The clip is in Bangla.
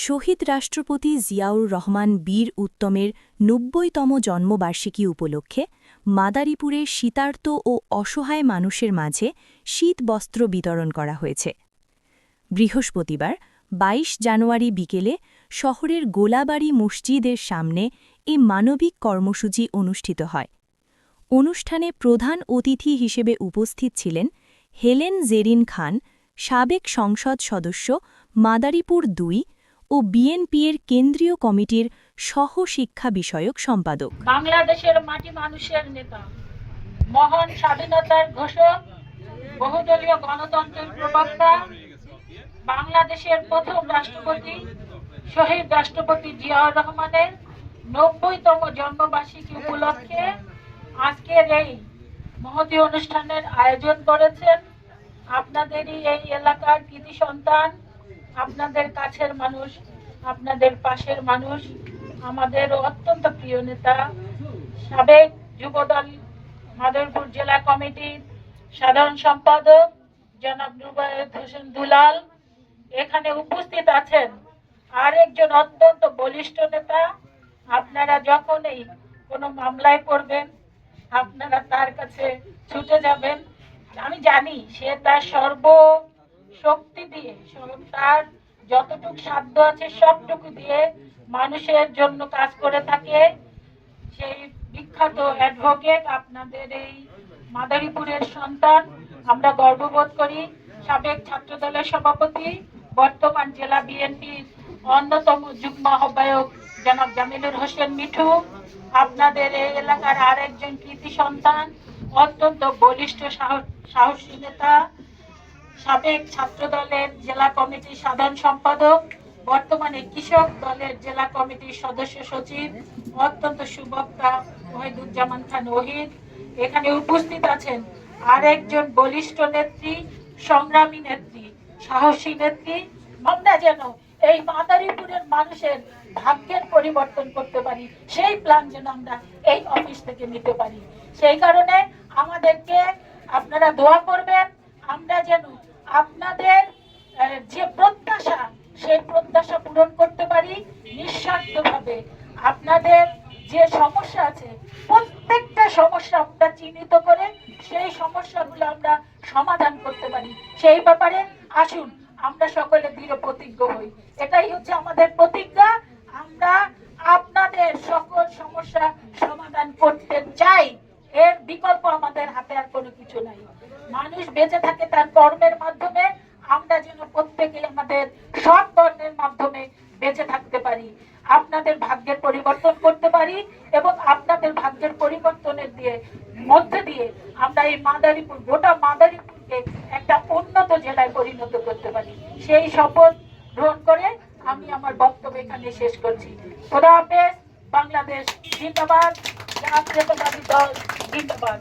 শহীদ রাষ্ট্রপতি জিয়াউর রহমান বীর উত্তমের ৯০তম জন্মবার্ষিকী উপলক্ষে মাদারীপুরে শীতার্ত ও অসহায় মানুষের মাঝে শীতবস্ত্র বিতরণ করা হয়েছে। বৃহস্পতিবার ২২ জানুয়ারি বিকেলে শহরের গোলাবাড়ি মসজিদের সামনে এ মানবিক কর্মসূচি অনুষ্ঠিত হয়। অনুষ্ঠানে প্রধান অতিথি হিসেবে উপস্থিত ছিলেন হেলেন জেরিন খান, সাবেক সংসদ সদস্য, মাদারীপুর ২ ও বিএনপির কেন্দ্রীয় কমিটির সহ-শিক্ষা বিষয়ক সম্পাদক। বাংলাদেশের মাটি মানুষের নেতা, মহান স্বাধীনতার ঘোষক, বহুদলীয় গণতন্ত্রের প্রবক্তা, বাংলাদেশের প্রথম রাষ্ট্রপতি শহীদ রাষ্ট্রপতি জিয়াউর রহমানের ৯০তম জন্মবার্ষিকী উপলক্ষে আজকের এই মহতী অনুষ্ঠানের আয়োজন করেছেন আপনাদেরই এই এলাকার কৃতি সন্তান, আপনাদের কাছের মানুষ, আপনাদের পাশের মানুষ, আমাদের অত্যন্ত প্রিয় নেতা, সাবেক যুবদল মাদারীপুর জেলা কমিটির সাধারণ সম্পাদক জনাব রুবায়েত হোসেন দুলাল। এখানে উপস্থিত আছেন আরেকজন অত্যন্ত বলিষ্ঠ নেতা। আপনারা যখনই কোনো মামলায় পড়বেন আপনারা তার কাছে ছুটে যাবেন। আমি জানি সে তার সর্বশক্তি দিয়ে, তার যতটুকু সাধ্য আছে সবটুকু দিয়ে মানুষের জন্য কাজ করে থাকে। সেই বিখ্যাত অ্যাডভোকেট, আপনাদের এই মাদারীপুরের সন্তান, আমরা গর্ববোধ করি। সাবেক ছাত্রদলের সভাপতি, বর্তমান জেলা বিএনপির অন্যতম যুগ্ম আহ্বায়ক জনাব জামিলুর হোসেন মিঠু, আপনাদের এই এলাকার আরেকজন কৃতি সন্তান, অত্যন্ত বলিষ্ঠ সাহসী নেতা, সাবেক ছাত্র দলের জেলা কমিটির সাধারণ সম্পাদক, বর্তমানে কৃষক দলের জেলা কমিটির সদস্য সচিব, অত্যন্ত সুবক্তা ওহিদুজ্জামান খান ওহিদ। এখানে উপস্থিত আছেন আরেকজন বলিষ্ঠ নেত্রী, সংগ্রামী নেত্রী, সাহসী নেত্রী। আমরা যেন এই মাদারীপুরের মানুষের ভাগ্যের পরিবর্তন করতে পারি, সেই প্ল্যান যেন আমরা এই অফিস থেকে নিতে পারি। সেই কারণে আমাদেরকে আপনারা দোয়া করবেন, আমরা যেন আপনাদের যে প্রত্যাশা সেই প্রত্যাশা পূরণ করতে পারি নিঃস্বার্থভাবে। আপনাদের যে সমস্যা আছে প্রত্যেকটা সমস্যা আমরা চিহ্নিত করে সেই সমস্যাগুলো আমরা সমাধান করতে পারি, সেই ব্যাপারে আসুন আমরা সকলে দৃঢ় প্রতিজ্ঞ হই। এটাই হচ্ছে আমাদের প্রতিজ্ঞা। আমরা আপনাদের সকল সমস্যা সমাধান করতে চাই, এর বিকল্প আমাদের হাতে আর কোনো কিছু নাই। মানুষ বেঁচে থাকে তার কর্মের মাধ্যমে, আমরা যেন প্রত্যেকে আমাদের সৎ কর্মের মাধ্যমে বেঁচে থাকতে পারি, আপনাদের ভাগ্যের পরিবর্তন করতে পারি এবং আপনাদের ভাগ্যের পরিবর্তনের মধ্যে দিয়ে আমরা এই মাদারীপুর, গোটা মাদারীপুরকে একটা উন্নত জেলায় পরিণত করতে পারি। সেই শপথ গ্রহণ করে আমি আমার বক্তব্য এখানে শেষ করছি। খোদা হাফেজ। বাংলাদেশ জিন্দাবাদ। জাতীয়তাবাদী দল জিন্দাবাদ।